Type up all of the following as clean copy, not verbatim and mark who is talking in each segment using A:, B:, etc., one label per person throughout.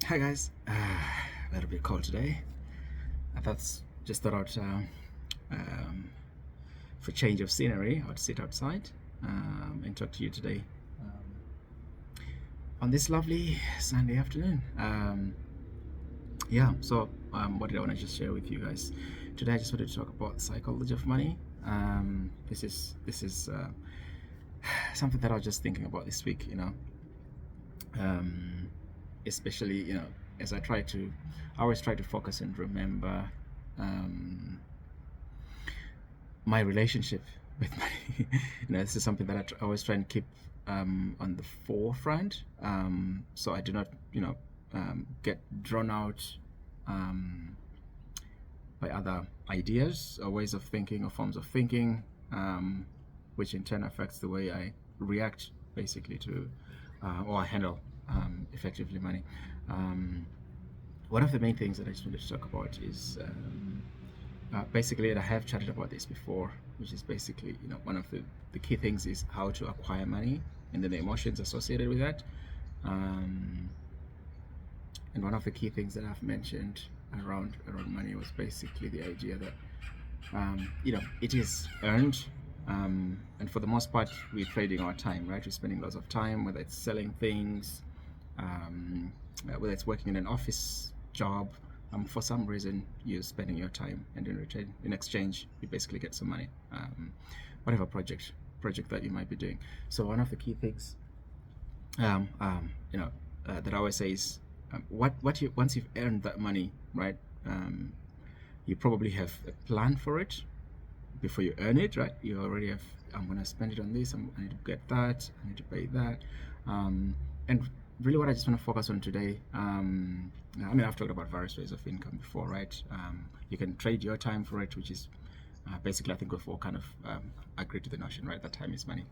A: Hi guys, a little bit cold today. I thought out um, for change of scenery, I'd sit outside and talk to you today on this lovely Sunday afternoon. What did I want to just share with you guys today? I just wanted to talk about psychology of money. This is something that I was just thinking about this week. Um, Especially as I always try to focus and remember um, my relationship with money. This is something that I always try and keep on the forefront, so I do not get drawn out um, by other ideas or ways of thinking or forms of thinking, which in turn affects the way I react basically to or I handle effectively money. Um, One of the main things that I just wanted to talk about is basically, and I have chatted about this before, which is basically, one of the key things is how to acquire money and then the emotions associated with that. Um, and one of the key things that I've mentioned around money was basically the idea that it is earned, and for the most part, we're trading our time, right? We're spending lots of time, whether it's selling things, whether it's working in an office job. For some reason, you're spending your time, and in exchange, you basically get some money. Whatever project that you might be doing. So one of the key things, that I always say is, once you've earned that money, right? You probably have a plan for it before you earn it, right? You already have, I'm going to spend it on this, I need to get that, I need to pay that. And really what I just want to focus on today, I've talked about various ways of income before, right? You can trade your time for it, which is basically, I think we've all kind of agreed to the notion, right? That time is money.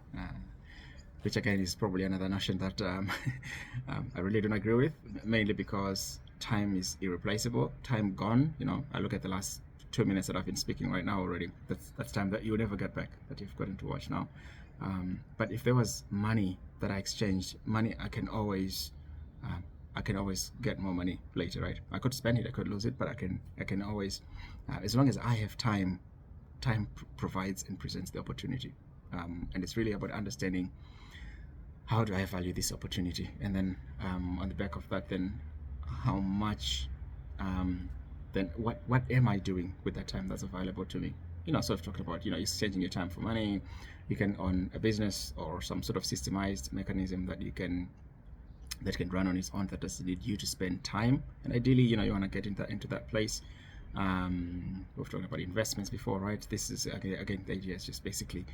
A: Which again is probably another notion that I really don't agree with, mainly because time is irreplaceable. Time gone, I look at the last 2 minutes that I've been speaking right now already. That's time that you'll never get back, that you've gotten to watch now. But if there was money that I exchanged, money I can always get more money later, right? I could spend it, I could lose it, but I can always, as long as I have time, provides and presents the opportunity. And it's really about understanding, how do I value this opportunity, and then on the back of that, then how much, then what am I doing with that time that's available to me? So I've talked about, exchanging your time for money. You can own a business or some sort of systemized mechanism that can run on its own, that doesn't need you to spend time. And ideally, you want to get into that place. We've talked about investments before, right? This is again the idea is just basically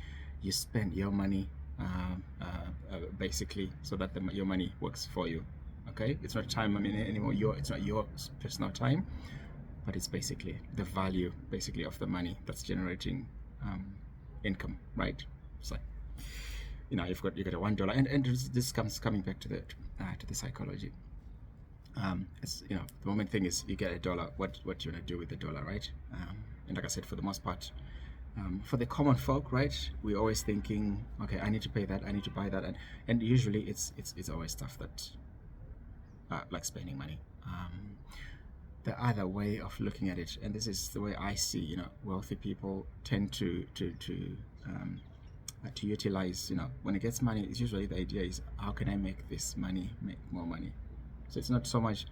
A: you spend your money basically so that your money works for you. Okay, it's not time anymore. It's not your personal time, but it's basically the value basically of the money that's generating income, right? So you got a $1, and this comes coming back to the psychology. The moment thing is, you get a dollar. What you want to do with the dollar, right? And like I said, for the most part, for the common folk, right, we're always thinking, okay, I need to pay that, I need to buy that, and usually it's always stuff that like spending money. The other way of looking at it, and this is the way I see, wealthy people tend to utilize, when it gets money, it's usually the idea is, how can I make this money make more money? So it's not so much,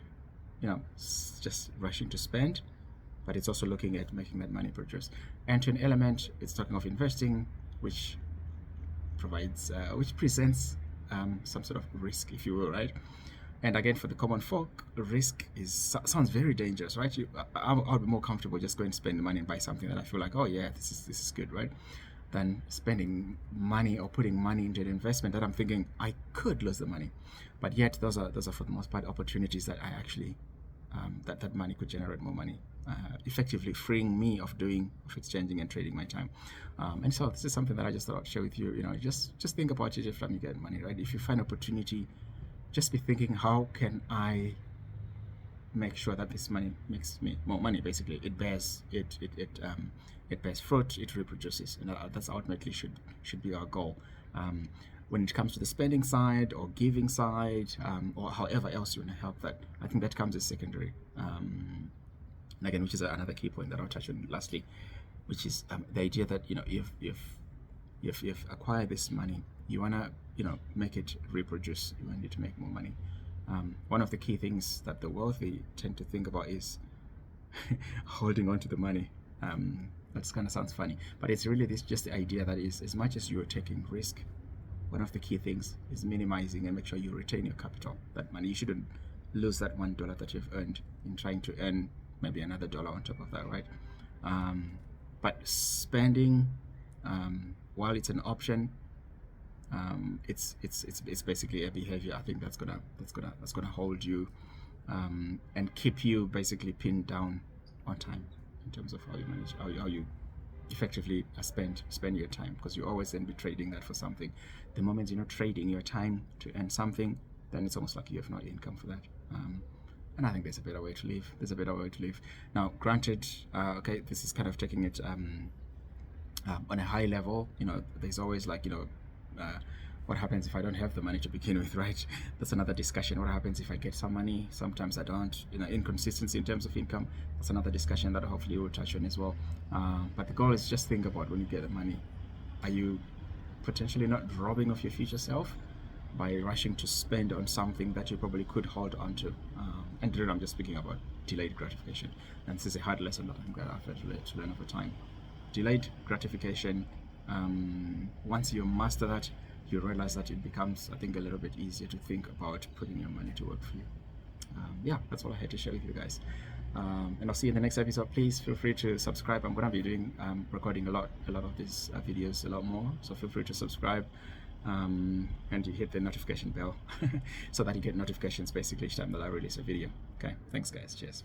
A: just rushing to spend, but it's also looking at making that money produce. And to an element, it's talking of investing, which presents some sort of risk, if you will, right? And again, for the common folk, risk sounds very dangerous, right? I'll be more comfortable just going to spend the money and buy something that I feel like, oh yeah, this is good, right? Than spending money or putting money into an investment that I'm thinking I could lose the money. But yet those are for the most part opportunities that I actually that money could generate more money, effectively freeing me of exchanging and trading my time. And so this is something that I just thought I'd share with you. Just think about it every time you get money, right? If you find opportunity, just be thinking, how can I make sure that this money makes me more money? Basically, it bears fruit, it reproduces, and that's ultimately should be our goal. when it comes to the spending side or giving side, or however else you want to help that, I think that comes as secondary. And again, which is another key point that I'll touch on lastly, which is the idea that you've acquired this money, you wanna make it reproduce. You want it to make more money. One of the key things that the wealthy tend to think about is holding on to the money. That kind of sounds funny, but it's really just the idea that is, as much as you're taking risk, one of the key things is minimizing and make sure you retain your capital. That money, you shouldn't lose that $1 that you've earned in trying to earn maybe another dollar on top of that, right? But spending, while it's an option, it's basically a behavior, I think, that's gonna hold you and keep you basically pinned down on time in terms of how you manage, how you effectively spend your time, because you always then be trading that for something. The moment you're not trading your time to earn something, then it's almost like you have no income for that. And I think there's a better way to live. Now, granted, okay, this is kind of taking it on a high level. There's always like, what happens if I don't have the money to begin with, right? That's another discussion. What happens if I get some money? Sometimes I don't. Inconsistency in terms of income. That's another discussion that hopefully we'll touch on as well. But the goal is just think about when you get the money. Are you potentially not robbing of your future self by rushing to spend on something that you probably could hold on to? And really, I'm just speaking about delayed gratification. And this is a hard lesson that I'm glad I've had to learn over time. Delayed gratification, once you master that, you realize that it becomes, I think, a little bit easier to think about putting your money to work for you. Yeah, that's all I had to share with you guys. And I'll see you in the next episode. Please feel free to subscribe. I'm going to be doing recording a lot of these videos, a lot more. So feel free to subscribe, and you hit the notification bell so that you get notifications basically each time that I release a video. Okay, thanks guys. Cheers.